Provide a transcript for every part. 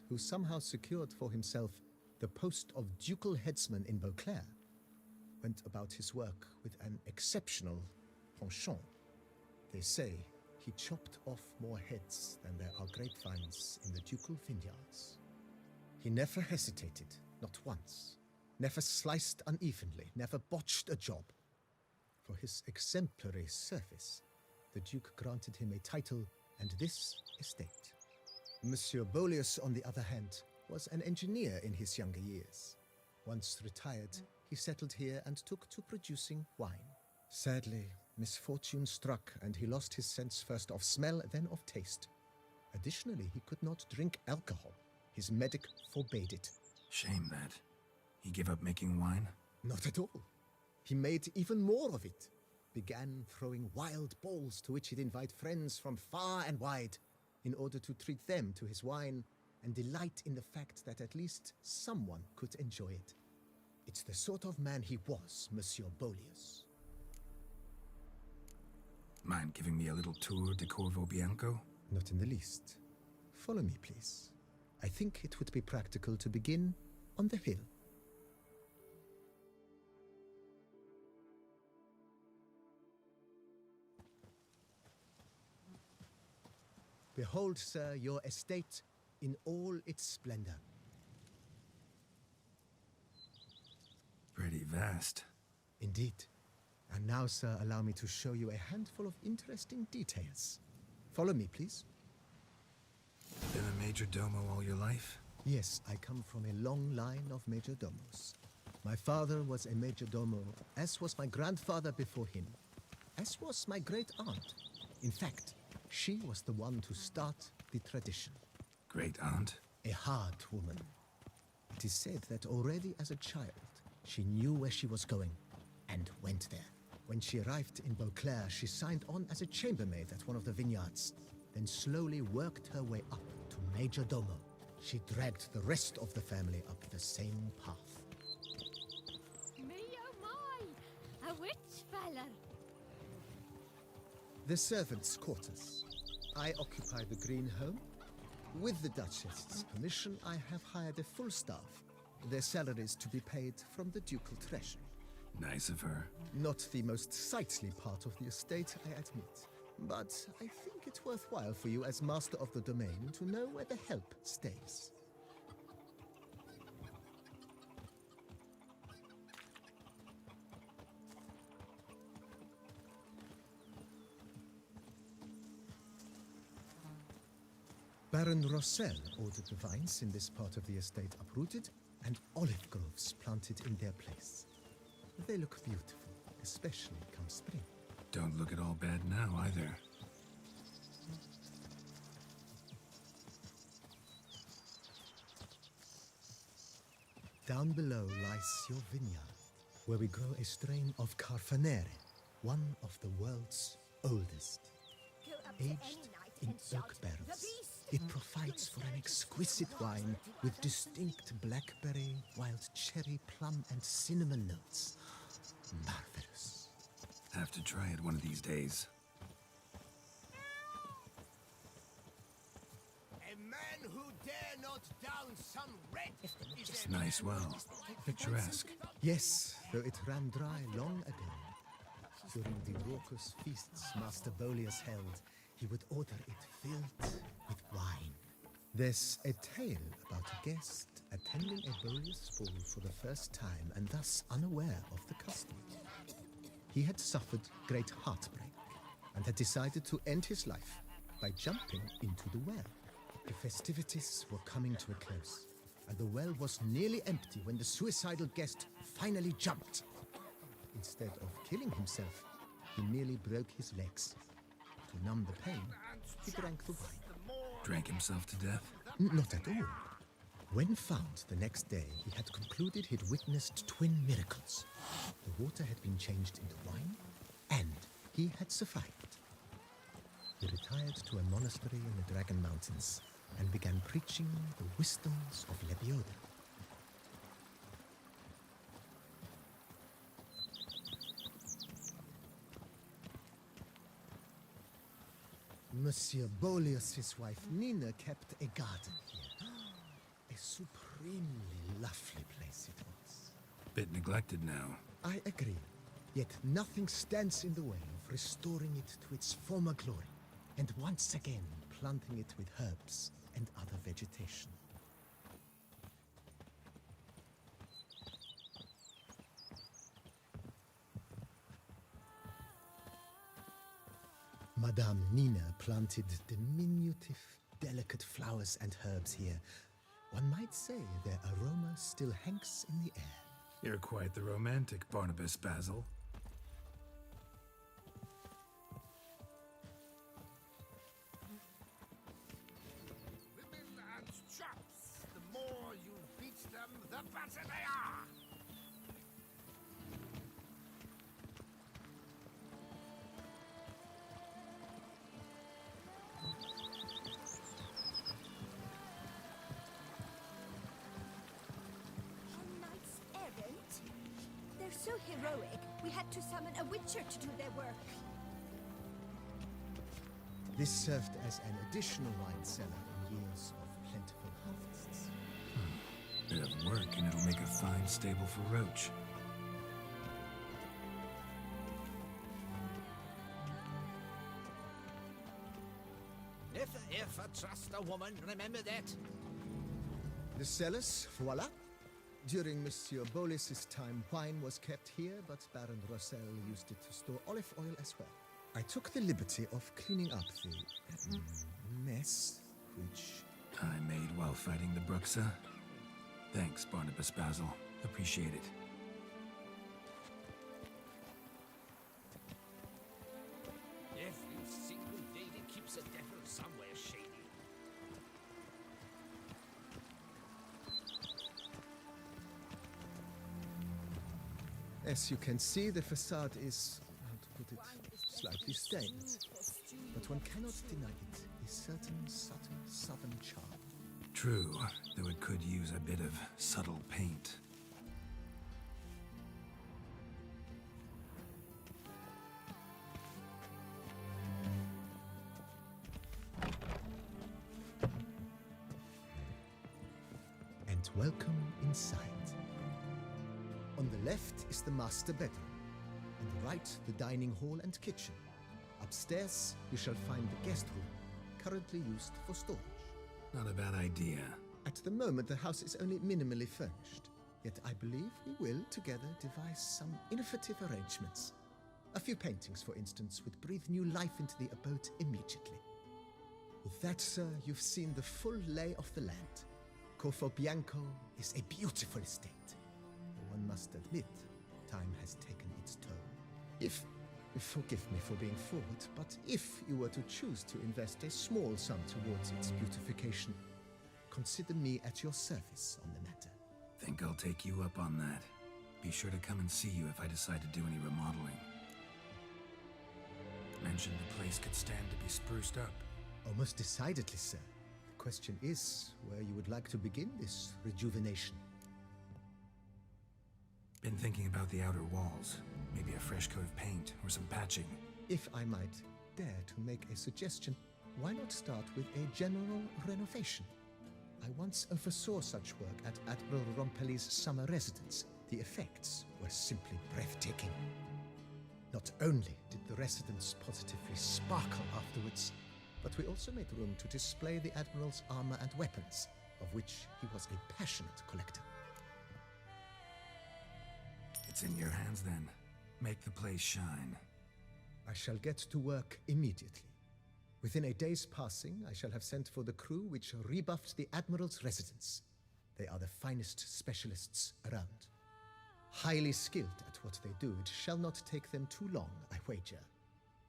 who somehow secured for himself the post of ducal headsman in Beauclair, went about his work with an exceptional penchant. They say he chopped off more heads than there are grapevines in the ducal vineyards. He never hesitated, not once, never sliced unevenly, never botched a job. For his exemplary service, the Duke granted him a title and this estate. Monsieur Beaulius, on the other hand, was an engineer in his younger years. Once retired, he settled here and took to producing wine. Sadly, misfortune struck and he lost his sense first of smell, then of taste. Additionally, he could not drink alcohol. His medic forbade it. Shame that. He gave up making wine? Not at all. He made even more of it. Began throwing wild balls to which he'd invite friends from far and wide in order to treat them to his wine and delight in the fact that at least someone could enjoy it. It's the sort of man he was, Monsieur Beaulius. Mind giving me a little tour de Corvo Bianco? Not in the least. Follow me, please. I think it would be practical to begin on the hill. Behold, sir, your estate in all its splendor. Pretty vast. Indeed. And now, sir, allow me to show you a handful of interesting details. Follow me, please. Been a major domo all your life? Yes, I come from a long line of major domos. My father was a major domo, as was my grandfather before him, as was my great aunt. In fact, she was the one to start the tradition. Great aunt? A hard woman. It is said that already as a child, she knew where she was going and went there. When she arrived in Beauclair, she signed on as a chambermaid at one of the vineyards, then slowly worked her way up to major domo. She dragged the rest of the family up the same path. Me oh my! A witch fella! The servants' quarters. I occupy the green home. With the Duchess's permission, I have hired a full staff. Their salaries to be paid from the ducal treasury. Nice of her. Not the most sightly part of the estate, I admit. But I think it's worthwhile for you as master of the domain to know where the help stays. Baron Rossel ordered the vines in this part of the estate uprooted and olive groves planted in their place. They look beautiful, especially come spring. Don't look at all bad now, either. Down below lies your vineyard, where we grow a strain of Carfanere, one of the world's oldest. Aged in oak barrels, it provides for an exquisite wine with distinct blackberry, wild cherry, plum, and cinnamon notes. Marvelous. Have to try it one of these days. A man who dare not down some red is a Nice well. Picturesque. Yes, though it ran dry long ago. During the raucous feasts Master Beaulius held, he would order it filled with wine. There's a tale about a guest attending a Beaulius ball for the first time and thus unaware of the custom. He had suffered great heartbreak and had decided to end his life by jumping into the well. The festivities were coming to a close, and the well was nearly empty when the suicidal guest finally jumped. Instead of killing himself, he nearly broke his legs. To numb the pain, he drank the wine. Drank himself to death? Not at all. When found the next day, he had concluded he'd witnessed twin miracles. The water had been changed into wine, and he had survived. He retired to a monastery in the Dragon Mountains and began preaching the wisdoms of Lebioda. Monsieur Beaulius's wife Nina kept a garden here. extremely lovely place it was. Bit neglected now. I agree. Yet nothing stands in the way of restoring it to its former glory, and once again planting it with herbs and other vegetation. Madame Nina planted diminutive, delicate flowers and herbs here. One might say their aroma still hangs in the air. You're quite the romantic, Barnabas Basil. Women and chaps. The more you beat them, the better they are. On knights errant? They're so heroic, we had to summon a witcher to do their work. This served as an additional wine cellar in years of plentiful harvests. Bit of work and it'll make a fine stable for Roach. Never ever trust a woman, remember that? The cellars, voila. During Monsieur Bolis's time, wine was kept here, but Baron Rossel used it to store olive oil as well. I took the liberty of cleaning up the mess, which... I made while fighting the Bruxa. Thanks, Barnabas Basil. Appreciate it. Every single lady keeps a devil somewhere shady. As you can see, the facade is, how to put it, slightly stained. But one cannot deny it, a certain subtle southern charm. True, though it could use a bit of subtle paint. And welcome inside. On the left is the master bedroom. On the right, the dining hall and kitchen. Upstairs, you shall find the guest room, currently used for storage. Not a bad idea. At the moment, the house is only minimally furnished. Yet I believe we will, together, devise some innovative arrangements. A few paintings, for instance, would breathe new life into the abode immediately. With that, sir, you've seen the full lay of the land. Corfo Bianco is a beautiful estate. Though one must admit, time has taken its toll. If, forgive me for being forward, but if you were to choose to invest a small sum towards its beautification, consider me at your service on the matter. Think I'll take you up on that. Be sure to come and see you if I decide to do any remodeling. Mentioned the place could stand to be spruced up. Almost decidedly, sir. The question is where you would like to begin this rejuvenation. Been thinking about the outer walls. Maybe a fresh coat of paint or some patching. If I might dare to make a suggestion, why not start with a general renovation? I once oversaw such work at Admiral Rompelli's summer residence. The effects were simply breathtaking. Not only did the residence positively sparkle afterwards, but we also made room to display the Admiral's armor and weapons, of which he was a passionate collector. It's in your hands then. Make the place shine. I shall get to work immediately. Within a day's passing, I shall have sent for the crew which rebuffed the Admiral's residence. They are the finest specialists around. Highly skilled at what they do, it shall not take them too long, I wager.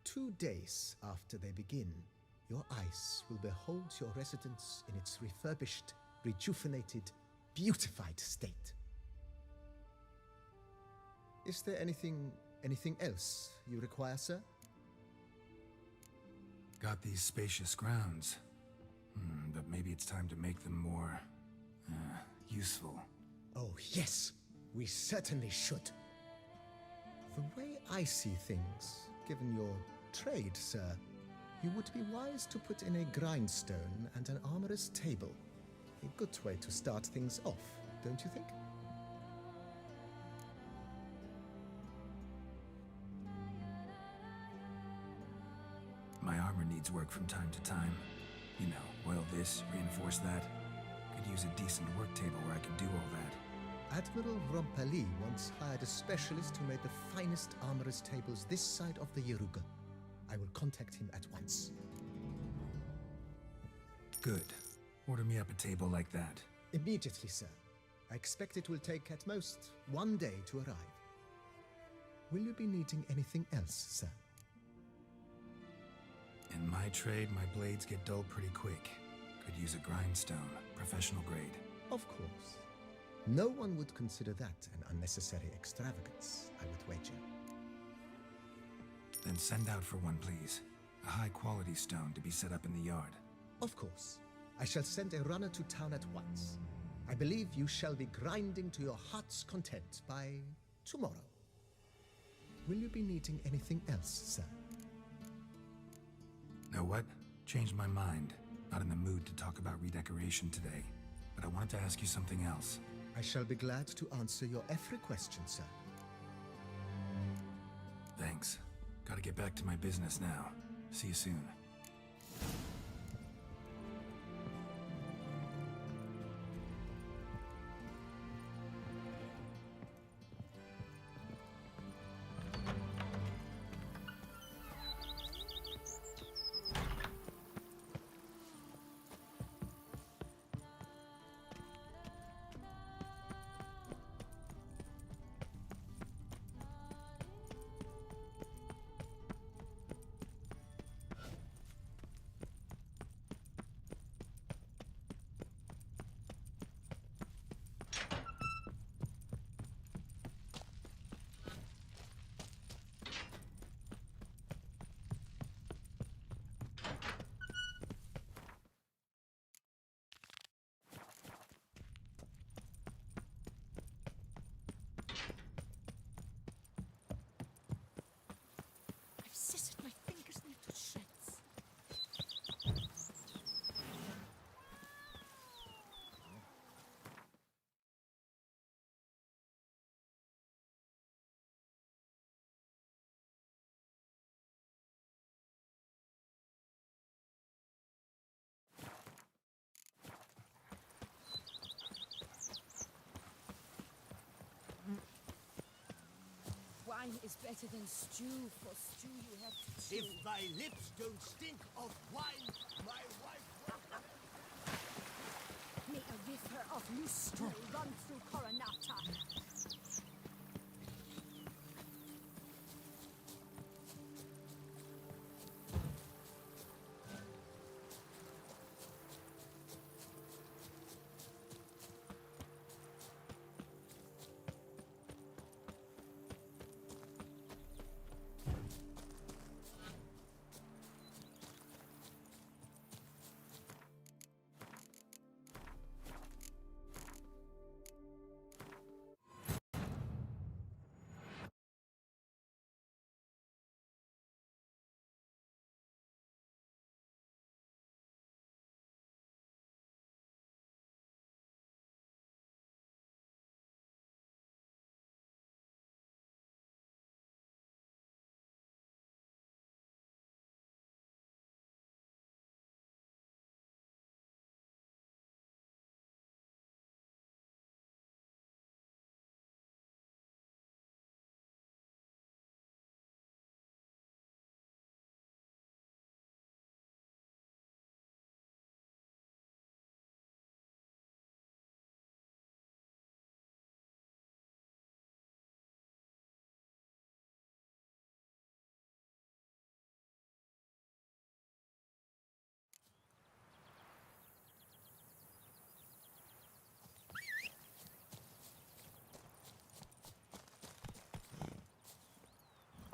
2 days after they begin, your eyes will behold your residence in its refurbished, rejuvenated, beautified state. Is there anything else you require, sir? Got these spacious grounds. But maybe it's time to make them more... useful. Oh, yes, we certainly should. The way I see things, given your trade, sir, you would be wise to put in a grindstone and an armorer's table. A good way to start things off, don't you think? My armor needs work from time to time. You know, oil this, reinforce that. Could use a decent work table where I could do all that. Admiral Rompali once hired a specialist who made the finest armorer's tables this side of the Yaruga. I will contact him at once. Good. Order me up a table like that. Immediately, sir. I expect it will take at most 1 day to arrive. Will you be needing anything else, sir? In my trade, my blades get dull pretty quick. Could use a grindstone, professional grade. Of course. No one would consider that an unnecessary extravagance, I would wager. Then send out for one, please. A high-quality stone to be set up in the yard. Of course. I shall send a runner to town at once. I believe you shall be grinding to your heart's content by tomorrow. Will you be needing anything else, sir? Know what? Changed my mind. Not in the mood to talk about redecoration today. But I wanted to ask you something else. I shall be glad to answer your every question, sir. Thanks. Gotta get back to my business now. See you soon. I've scissored my fingers into shreds. Wine is better than stew. For stew you have to chew. If thy lips don't stink of wine, my wife will... May a river of lustro run through Coronata.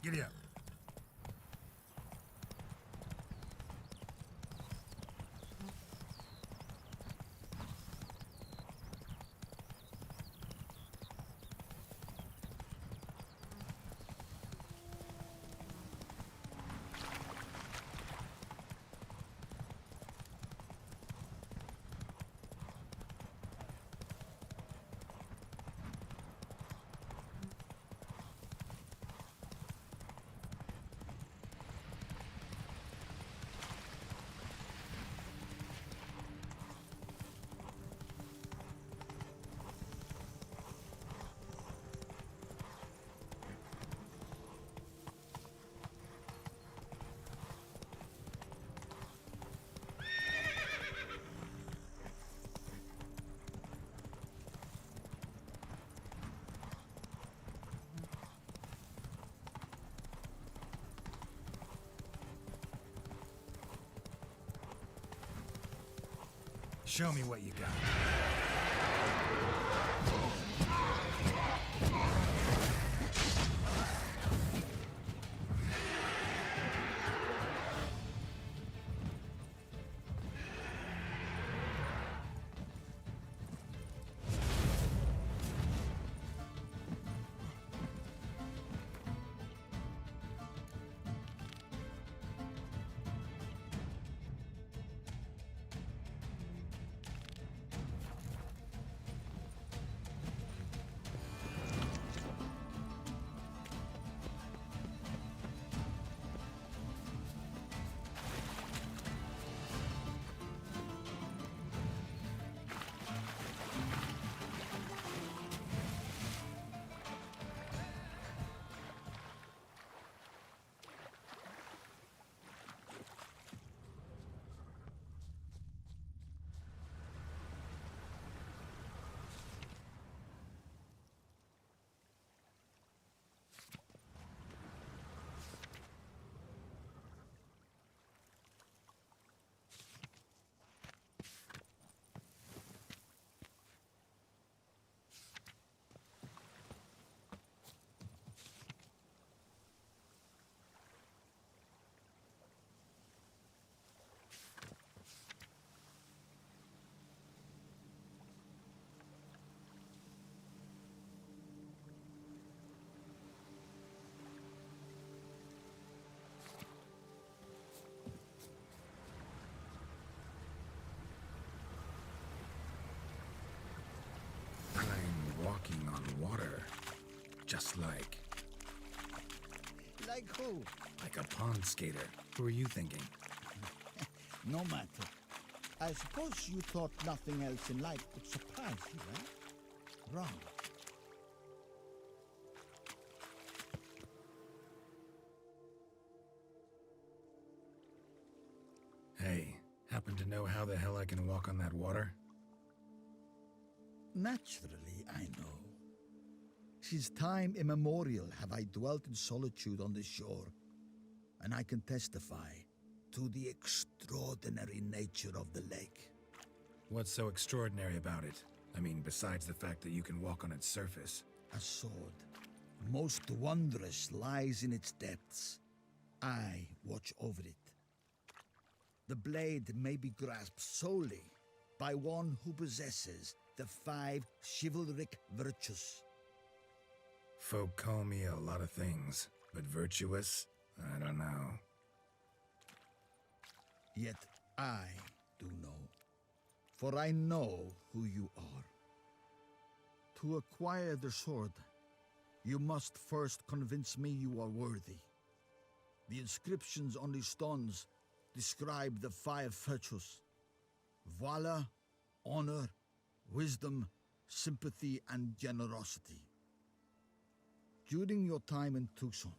Giddy up. Show me what you got. I'm walking on water. Just like... Like who? like a pond skater. Who are you thinking? No matter. I suppose you thought nothing else in life would surprise you, eh? Wrong. Hey, happen to know how the hell I can walk on that water? Naturally, I know. Since time immemorial have I dwelt in solitude on this shore, and I can testify to the extraordinary nature of the lake. What's so extraordinary about it? I mean, besides the fact that you can walk on its surface. A sword, most wondrous, lies in its depths. I watch over it. The blade may be grasped solely by one who possesses the 5 chivalric virtues. Folk call me a lot of things, but virtuous? I don't know. Yet I do know, for I know who you are. To acquire the sword, you must first convince me you are worthy. The inscriptions on the stones describe the 5 virtues: valor, honor, wisdom, sympathy, and generosity. During your time in Tucson,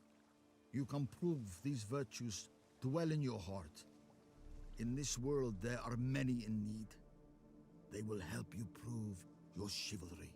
you can prove these virtues dwell in your heart. In this world, there are many in need. They will help you prove your chivalry.